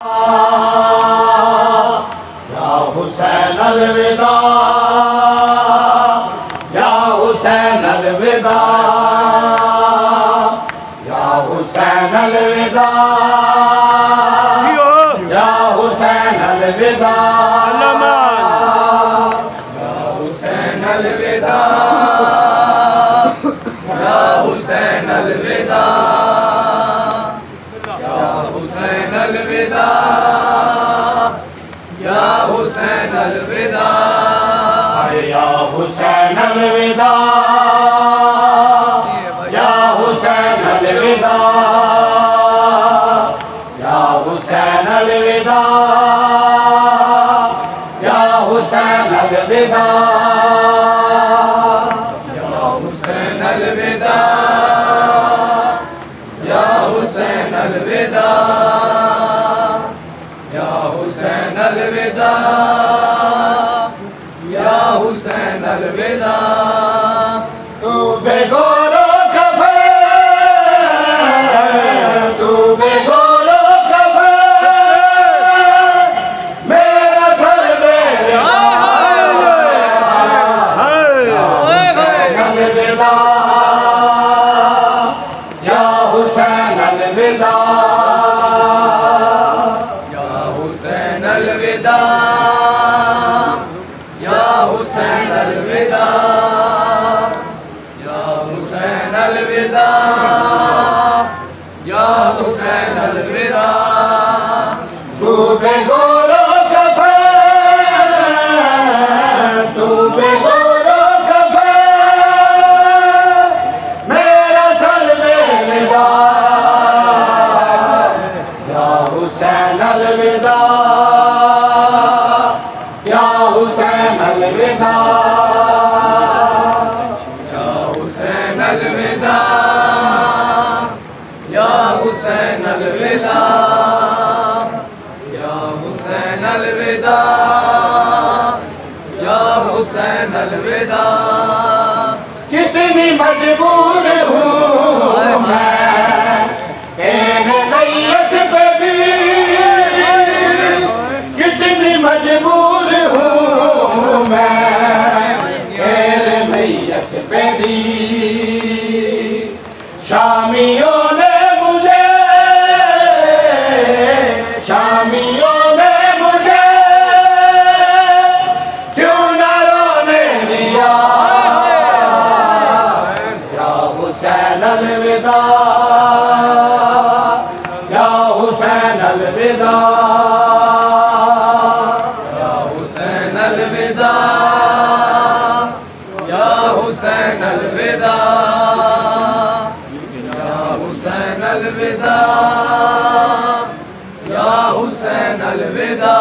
या हुसैन अलविदा, या हुसैन अलविदा, या हुसैन अलविदा, या हुसैन अलविदा, या हुसैन अलविदा, या हुसैन अलविदा, या हुसैन अलविदा, या हुसैन अलविदा, या हुसैन अलविदा, या हुसैन अलविदा, या हुसैन अलविदा, या हुसैन अलविदा, या हुसैन अलविदा, या हुसैन अलविदा, या हुसैन अलविदा, या हुसैन अलविदा। तू बेगोरो कफन, तू बेगोरो कफन, मेरा सर मेरा या हुसैन अलविदा, या हुसैन अलविदा, या हुसैन अलविदा, या हुसैन अलविदा, या हुसैन अलविदा, या हुसैन अलविदा। तू बेगोरो कफन, तू बेगोरो कफन, मेरा सर अलविदा, या हुसैन अलविदा, या हुसैन अलविदा, या हुसैन अलविदा, या हुसैन अलविदा, या हुसैन अलविदा, या हुसैन अलविदा। कितनी मजबूर हूँ मैं तेरे नैयत पे भी, कितनी मजबूर हूँ मैं तेरे मैयत पे भी। शामियों ने मुझे, शामियों ने मुझे क्यों न रोने दिया, या हुसैन अलविदा, या हुसैन अलविदा, या हुसैन अलविदा, या हुसैन अलविदा, या हुसैन अलविदा, या हुसैन अलविदा।